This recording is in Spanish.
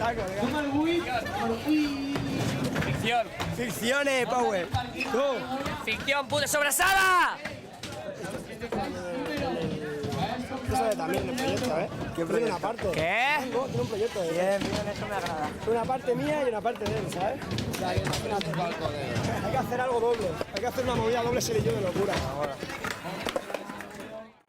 saco, venga. Ficción. Ficciones, Power. Tú. Ficción, puta sobrasada. Tú sabes también el proyecto, ¿eh? Tiene una parte. ¿Qué? Tiene un proyecto de Bien, bien, eso me agrada. una parte mía y una parte de él, ¿sabes? O sea, que imagínate. Hay que hacer algo doble. Hay que hacer una movida doble serie yo de locura.